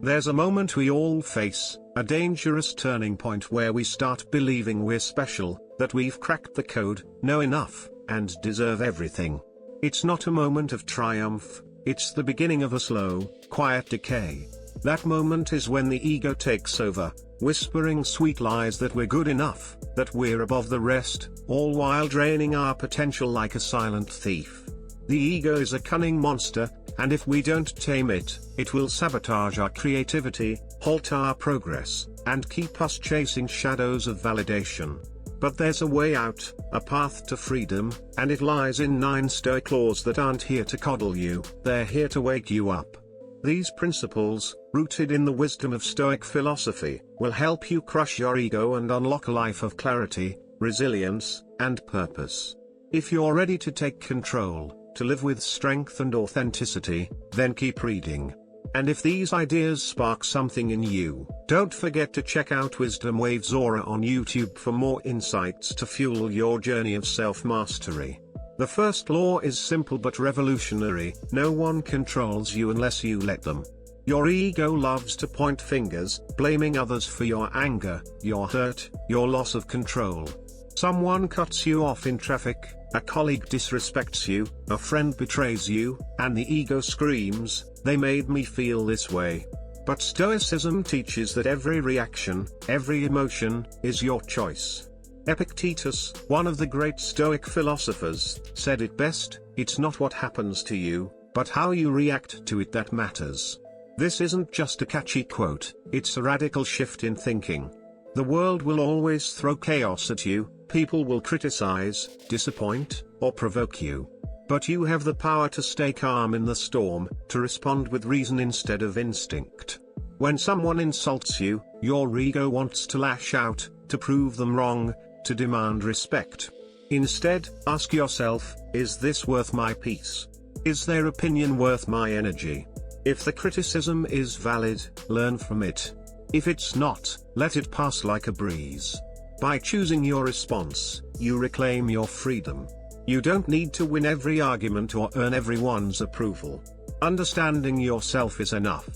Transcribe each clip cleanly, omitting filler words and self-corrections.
There's a moment we all face, a dangerous turning point where we start believing we're special, that we've cracked the code, know enough, and deserve everything. It's not a moment of triumph, it's the beginning of a slow, quiet decay. That moment is when the ego takes over, whispering sweet lies that we're good enough, that we're above the rest, all while draining our potential like a silent thief. The ego is a cunning monster, and if we don't tame it, it will sabotage our creativity, halt our progress, and keep us chasing shadows of validation. But there's a way out, a path to freedom, and it lies in 9 Stoic laws that aren't here to coddle you, they're here to wake you up. These principles, rooted in the wisdom of Stoic philosophy, will help you crush your ego and unlock a life of clarity, resilience, and purpose. If you're ready to take control, to live with strength and authenticity, then keep reading. And if these ideas spark something in you, don't forget to check out WisdomWavesAura on YouTube for more insights to fuel your journey of self-mastery. The first law is simple but revolutionary: no one controls you unless you let them. Your ego loves to point fingers, blaming others for your anger, your hurt, your loss of control. Someone cuts you off in traffic, a colleague disrespects you, a friend betrays you, and the ego screams, "They made me feel this way." But Stoicism teaches that every reaction, every emotion, is your choice. Epictetus, one of the great Stoic philosophers, said it best: "It's not what happens to you, but how you react to it that matters." This isn't just a catchy quote, it's a radical shift in thinking. The world will always throw chaos at you, people will criticize, disappoint, or provoke you. But you have the power to stay calm in the storm, to respond with reason instead of instinct. When someone insults you, your ego wants to lash out, to prove them wrong, to demand respect. Instead, ask yourself, is this worth my peace? Is their opinion worth my energy? If the criticism is valid, learn from it. If it's not, let it pass like a breeze. By choosing your response, you reclaim your freedom. You don't need to win every argument or earn everyone's approval. Understanding yourself is enough.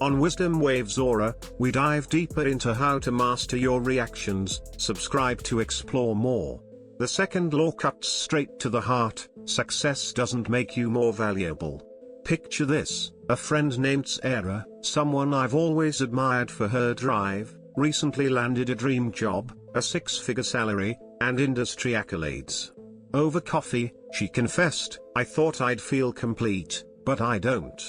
On WisdomWavesAura, we dive deeper into how to master your reactions. Subscribe to explore more. The second law cuts straight to the heart: success doesn't make you more valuable. Picture this: a friend named Sarah, someone I've always admired for her drive, recently landed a dream job, a 6-figure salary, and industry accolades. Over coffee, she confessed, "I thought I'd feel complete, but I don't.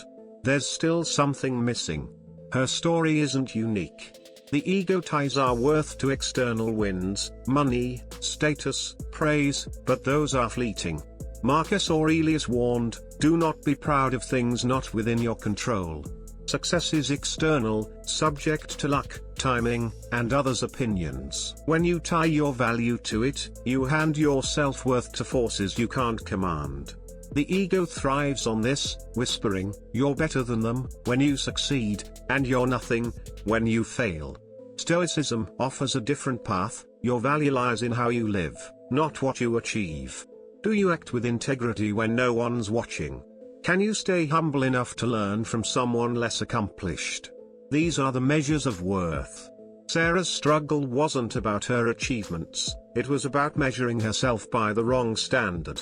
There's still something missing." Her story isn't unique. The ego ties our worth to external wins, money, status, praise, but those are fleeting. Marcus Aurelius warned, "Do not be proud of things not within your control." Success is external, subject to luck, timing, and others' opinions. When you tie your value to it, you hand your self-worth to forces you can't command. The ego thrives on this, whispering, "You're better than them," when you succeed, and "You're nothing," when you fail. Stoicism offers a different path. Your value lies in how you live, not what you achieve. Do you act with integrity when no one's watching? Can you stay humble enough to learn from someone less accomplished? These are the measures of worth. Sarah's struggle wasn't about her achievements, it was about measuring herself by the wrong standard.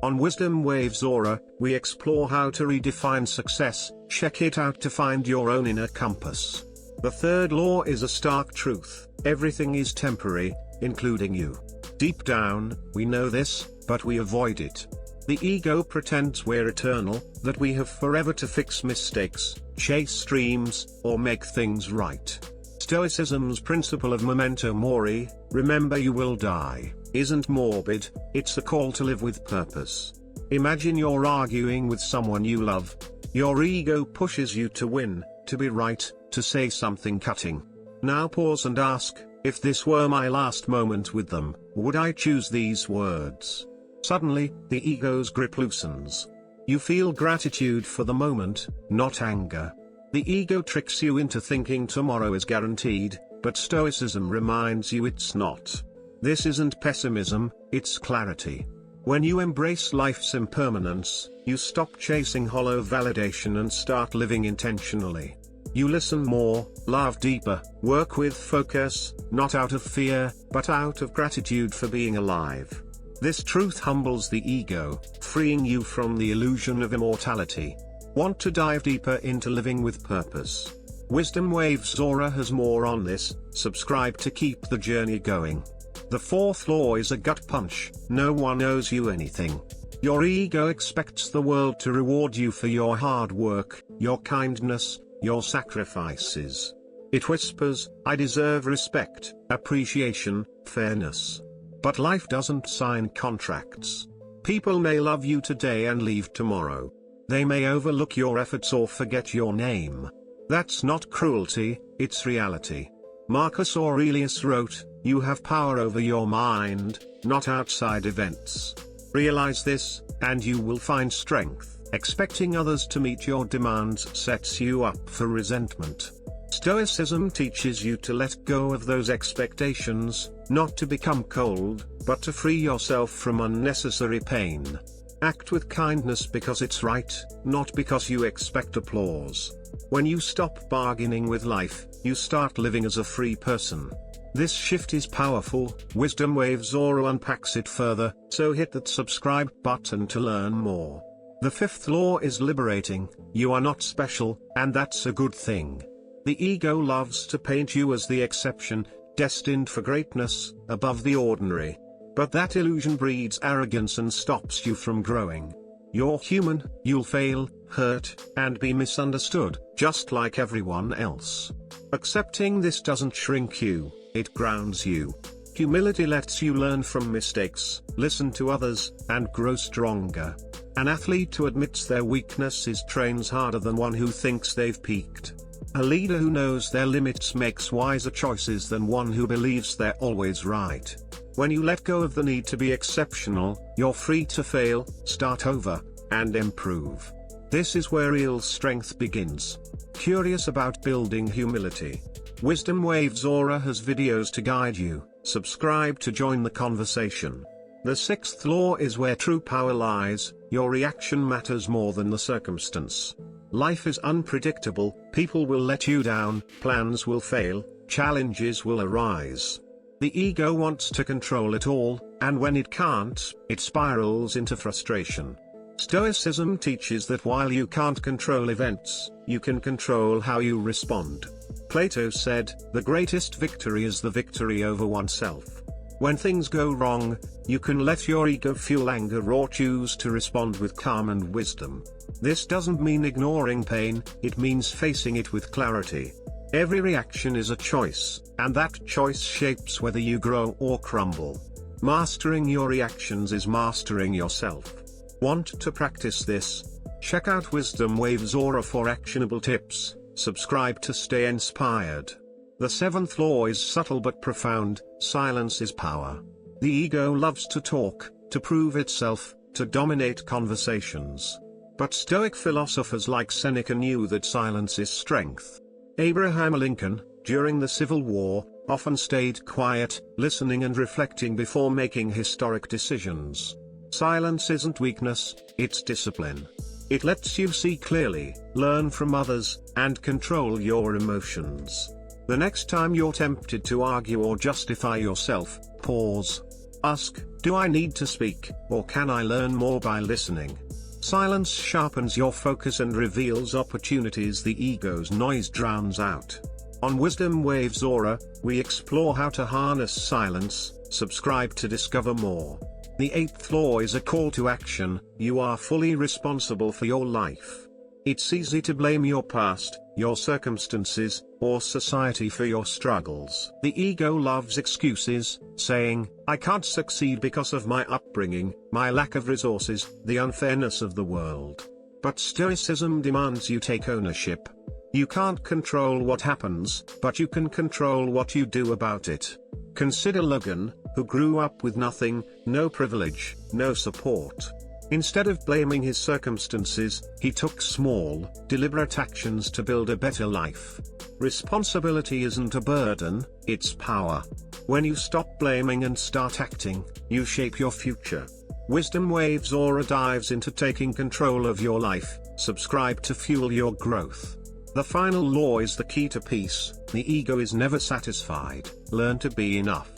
On WisdomWavesAura, we explore how to redefine success. Check it out to find your own inner compass. The third law is a stark truth: everything is temporary, including you. Deep down, we know this, but we avoid it. The ego pretends we're eternal, that we have forever to fix mistakes, chase dreams, or make things right. Stoicism's principle of memento mori, remember you will die, isn't morbid, it's a call to live with purpose. Imagine you're arguing with someone you love. Your ego pushes you to win, to be right, to say something cutting. Now pause and ask, if this were my last moment with them, would I choose these words? Suddenly, the ego's grip loosens. You feel gratitude for the moment, not anger. The ego tricks you into thinking tomorrow is guaranteed, but Stoicism reminds you it's not. This isn't pessimism, it's clarity. When you embrace life's impermanence, you stop chasing hollow validation and start living intentionally. You listen more, love deeper, work with focus, not out of fear, but out of gratitude for being alive. This truth humbles the ego, freeing you from the illusion of immortality. Want to dive deeper into living with purpose? Wisdom Waves Aura has more on this. Subscribe to keep the journey going. The fourth law is a gut punch. No one owes you anything. Your ego expects the world to reward you for your hard work, your kindness, your sacrifices. It whispers, I deserve respect, appreciation, fairness. But life doesn't sign contracts. People may love you today and leave tomorrow. They may overlook your efforts or forget your name. That's not cruelty, it's reality. Marcus Aurelius wrote, you have power over your mind, not outside events. Realize this, and you will find strength. Expecting others to meet your demands sets you up for resentment. Stoicism teaches you to let go of those expectations, not to become cold, but to free yourself from unnecessary pain. Act with kindness because it's right, not because you expect applause. When you stop bargaining with life, you start living as a free person. This shift is powerful. Wisdom Waves Aura unpacks it further, so hit that subscribe button to learn more. The fifth law is liberating. You are not special, and that's a good thing. The ego loves to paint you as the exception, destined for greatness, above the ordinary. But that illusion breeds arrogance and stops you from growing. You're human, you'll fail, hurt, and be misunderstood, just like everyone else. Accepting this doesn't shrink you, it grounds you. Humility lets you learn from mistakes, listen to others, and grow stronger. An athlete who admits their weaknesses trains harder than one who thinks they've peaked. A leader who knows their limits makes wiser choices than one who believes they're always right. When you let go of the need to be exceptional, you're free to fail, start over, and improve. This is where real strength begins. Curious about building humility? Wisdom Waves Aura has videos to guide you. Subscribe to join the conversation. The sixth law is where true power lies. Your reaction matters more than the circumstance. Life is unpredictable, people will let you down, plans will fail, challenges will arise. The ego wants to control it all, and when it can't, it spirals into frustration. Stoicism teaches that while you can't control events, you can control how you respond. Plato said, the greatest victory is the victory over oneself. When things go wrong, you can let your ego fuel anger or choose to respond with calm and wisdom. This doesn't mean ignoring pain, it means facing it with clarity. Every reaction is a choice, and that choice shapes whether you grow or crumble. Mastering your reactions is mastering yourself. Want to practice this? Check out Wisdom Waves Aura for actionable tips. Subscribe to stay inspired. The seventh law is subtle but profound. Silence is power. The ego loves to talk, to prove itself, to dominate conversations. But Stoic philosophers like Seneca knew that silence is strength. Abraham Lincoln, during the Civil War, often stayed quiet, listening and reflecting before making historic decisions. Silence isn't weakness, it's discipline. It lets you see clearly, learn from others, and control your emotions. The next time you're tempted to argue or justify yourself, pause. Ask, do I need to speak, or can I learn more by listening? Silence sharpens your focus and reveals opportunities the ego's noise drowns out. On Wisdom Waves Aura, we explore how to harness silence. Subscribe to discover more. The eighth law is a call to action. You are fully responsible for your life. It's easy to blame your past, your circumstances, or society for your struggles. The ego loves excuses, saying, I can't succeed because of my upbringing, my lack of resources, the unfairness of the world. But Stoicism demands you take ownership. You can't control what happens, but you can control what you do about it. Consider Logan, who grew up with nothing, no privilege, no support. Instead of blaming his circumstances, he took small, deliberate actions to build a better life. Responsibility isn't a burden, it's power. When you stop blaming and start acting, you shape your future. Wisdom Waves Aura dives into taking control of your life. Subscribe to fuel your growth. The final law is the key to peace: the ego is never satisfied. Learn to be enough.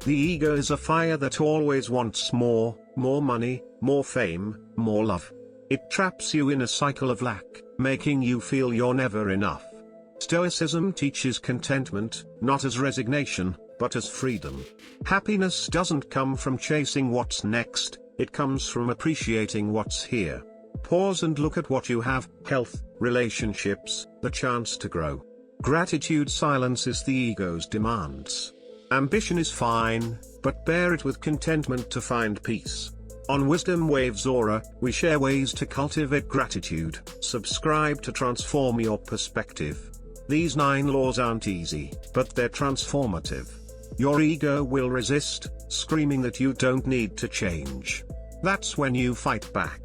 The ego is a fire that always wants more money, more fame, more love. It traps you in a cycle of lack, making you feel you're never enough. Stoicism teaches contentment, not as resignation, but as freedom. Happiness doesn't come from chasing what's next, it comes from appreciating what's here. Pause and look at what you have: health, relationships, the chance to grow. Gratitude silences the ego's demands. Ambition is fine, but bear it with contentment to find peace. On Wisdom Waves Aura, we share ways to cultivate gratitude. Subscribe to transform your perspective. These 9 laws aren't easy, but they're transformative. Your ego will resist, screaming that you don't need to change. That's when you fight back.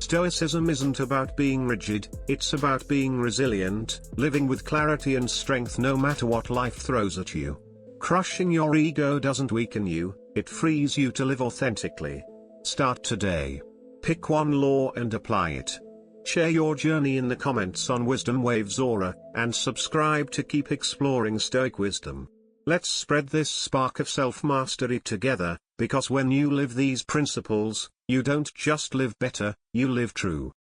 Stoicism isn't about being rigid, it's about being resilient, living with clarity and strength no matter what life throws at you. Crushing your ego doesn't weaken you, it frees you to live authentically. Start today. Pick one law and apply it. Share your journey in the comments on Wisdom Waves Aura, and subscribe to keep exploring Stoic wisdom. Let's spread this spark of self-mastery together, because when you live these principles, you don't just live better, you live true.